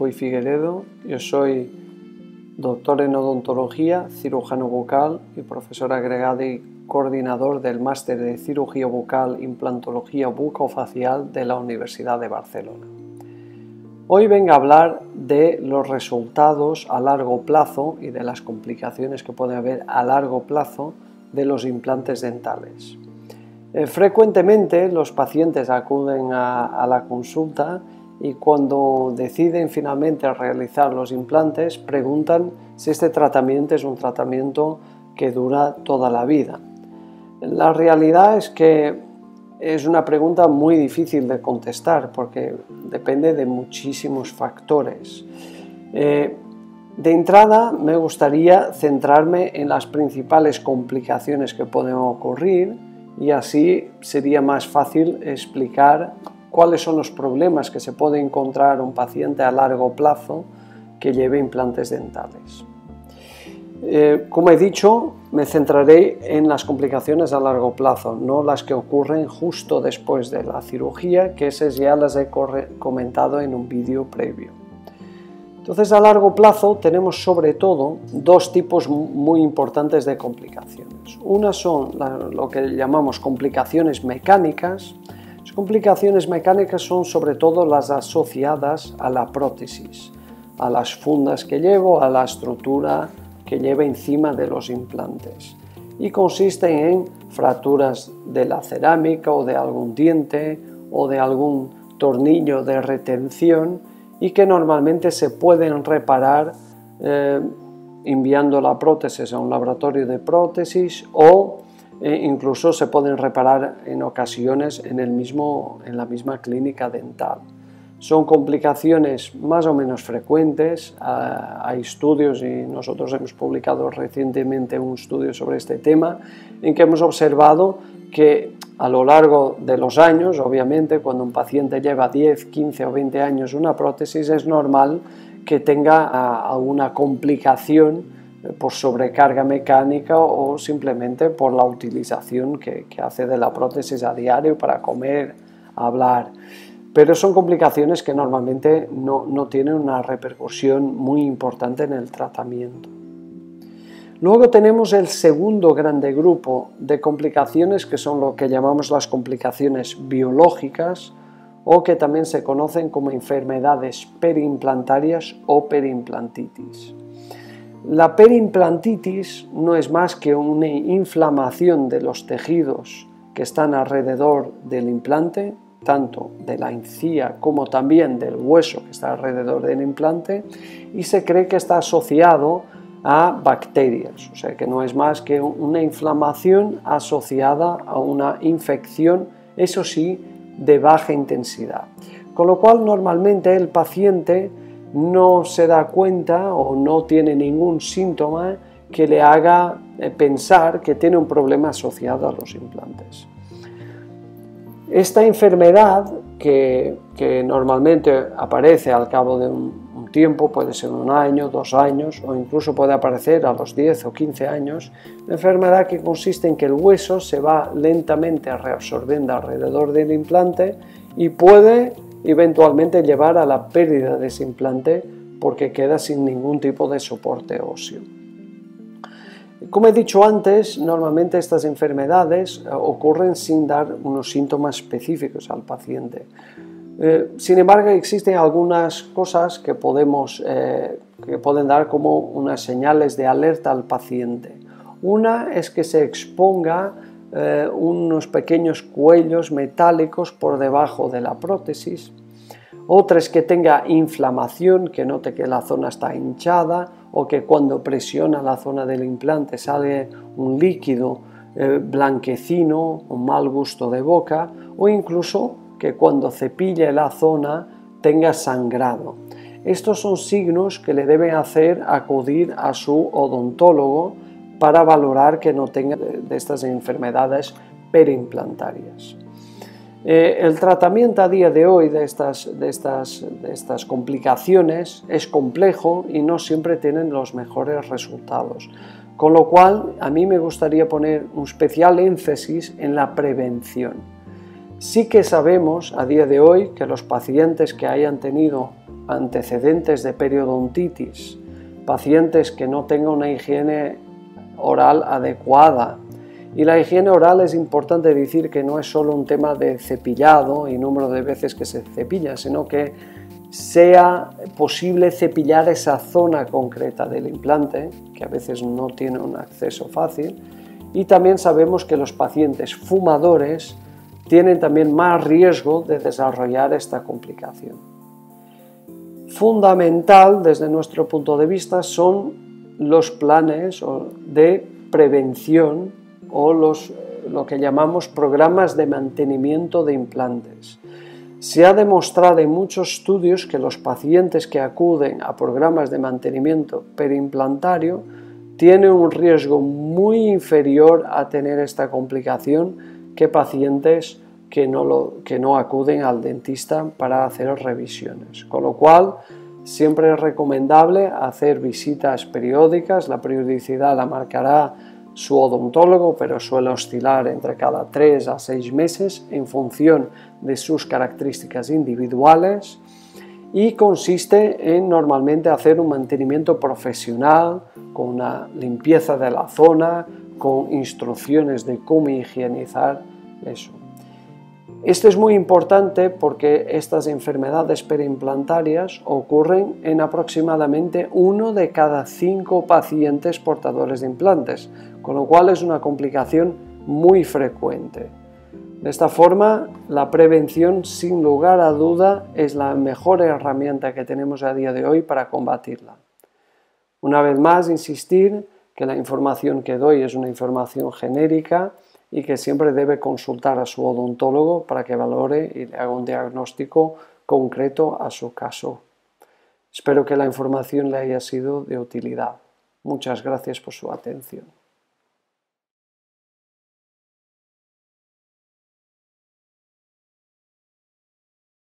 Sanjurjo y Figueredo. Yo soy doctor en odontología, cirujano bucal y profesor agregado y coordinador del máster de cirugía bucal, implantología bucofacial de la Universidad de Barcelona. Hoy vengo a hablar de los resultados a largo plazo y de las complicaciones que puede haber a largo plazo de los implantes dentales. Frecuentemente los pacientes acuden a la consulta y cuando deciden finalmente realizar los implantes preguntan si este tratamiento es un tratamiento que dura toda la vida. La realidad es que es una pregunta muy difícil de contestar porque depende de muchísimos factores. De entrada me gustaría centrarme en las principales complicaciones que pueden ocurrir y así sería más fácil explicar cuáles son los problemas que se puede encontrar un paciente a largo plazo que lleve implantes dentales. Como he dicho, me centraré en las complicaciones a largo plazo, no las que ocurren justo después de la cirugía, que esas ya las he comentado en un vídeo previo. Entonces, a largo plazo tenemos sobre todo dos tipos muy importantes de complicaciones. Una son lo que llamamos complicaciones mecánicas. Las complicaciones mecánicas son sobre todo las asociadas a la prótesis, a las fundas que llevo, a la estructura que lleva encima de los implantes. Y consisten en fracturas de la cerámica o de algún diente o de algún tornillo de retención y que normalmente se pueden reparar enviando la prótesis a un laboratorio de prótesis o incluso se pueden reparar en ocasiones en la misma clínica dental. Son complicaciones más o menos frecuentes, hay estudios y nosotros hemos publicado recientemente un estudio sobre este tema en que hemos observado que a lo largo de los años, obviamente, cuando un paciente lleva 10, 15 o 20 años una prótesis, es normal que tenga alguna complicación por sobrecarga mecánica o simplemente por la utilización que hace de la prótesis a diario para comer, hablar. Pero son complicaciones que normalmente no tienen una repercusión muy importante en el tratamiento. Luego tenemos el segundo grande grupo de complicaciones que son lo que llamamos las complicaciones biológicas o que también se conocen como enfermedades periimplantarias o periimplantitis. La periimplantitis no es más que una inflamación de los tejidos que están alrededor del implante, tanto de la encía como también del hueso que está alrededor del implante, y se cree que está asociado a bacterias, o sea que no es más que una inflamación asociada a una infección, eso sí, de baja intensidad. Con lo cual normalmente el paciente no se da cuenta o no tiene ningún síntoma que le haga pensar que tiene un problema asociado a los implantes. Esta enfermedad que normalmente aparece al cabo de un tiempo, puede ser 1 año, 2 años o incluso puede aparecer a los 10 o 15 años, una enfermedad que consiste en que el hueso se va lentamente reabsorbiendo alrededor del implante y puede eventualmente llevar a la pérdida de ese implante porque queda sin ningún tipo de soporte óseo. Como he dicho antes, normalmente estas enfermedades ocurren sin dar unos síntomas específicos al paciente. Sin embargo, existen algunas cosas que pueden dar como unas señales de alerta al paciente. Una es que se exponga unos pequeños cuellos metálicos por debajo de la prótesis. Otra es que tenga inflamación, que note que la zona está hinchada o que cuando presiona la zona del implante sale un líquido blanquecino, un mal gusto de boca o incluso que cuando cepille la zona tenga sangrado. Estos son signos que le deben hacer acudir a su odontólogo para valorar que no tenga de estas enfermedades periimplantarias. El tratamiento a día de hoy de estas complicaciones es complejo y no siempre tienen los mejores resultados, con lo cual a mí me gustaría poner un especial énfasis en la prevención. Sí que sabemos a día de hoy que los pacientes que hayan tenido antecedentes de periodontitis, pacientes que no tengan una higiene oral adecuada. Y la higiene oral es importante decir que no es solo un tema de cepillado y número de veces que se cepilla, sino que sea posible cepillar esa zona concreta del implante, que a veces no tiene un acceso fácil. Y también sabemos que los pacientes fumadores tienen también más riesgo de desarrollar esta complicación. Fundamental desde nuestro punto de vista son los planes de prevención o lo que llamamos programas de mantenimiento de implantes. Se ha demostrado en muchos estudios que los pacientes que acuden a programas de mantenimiento periimplantario tienen un riesgo muy inferior a tener esta complicación que pacientes que no acuden al dentista para hacer revisiones. Con lo cual, siempre es recomendable hacer visitas periódicas. La periodicidad la marcará su odontólogo, pero suele oscilar entre cada 3 a 6 meses en función de sus características individuales y consiste en normalmente hacer un mantenimiento profesional con una limpieza de la zona, con instrucciones de cómo higienizar eso. Esto es muy importante porque estas enfermedades periimplantarias ocurren en aproximadamente 1 de cada 5 pacientes portadores de implantes, con lo cual es una complicación muy frecuente. De esta forma, la prevención, sin lugar a duda, es la mejor herramienta que tenemos a día de hoy para combatirla. Una vez más, insistir que la información que doy es una información genérica y que siempre debe consultar a su odontólogo para que valore y le haga un diagnóstico concreto a su caso. Espero que la información le haya sido de utilidad. Muchas gracias por su atención.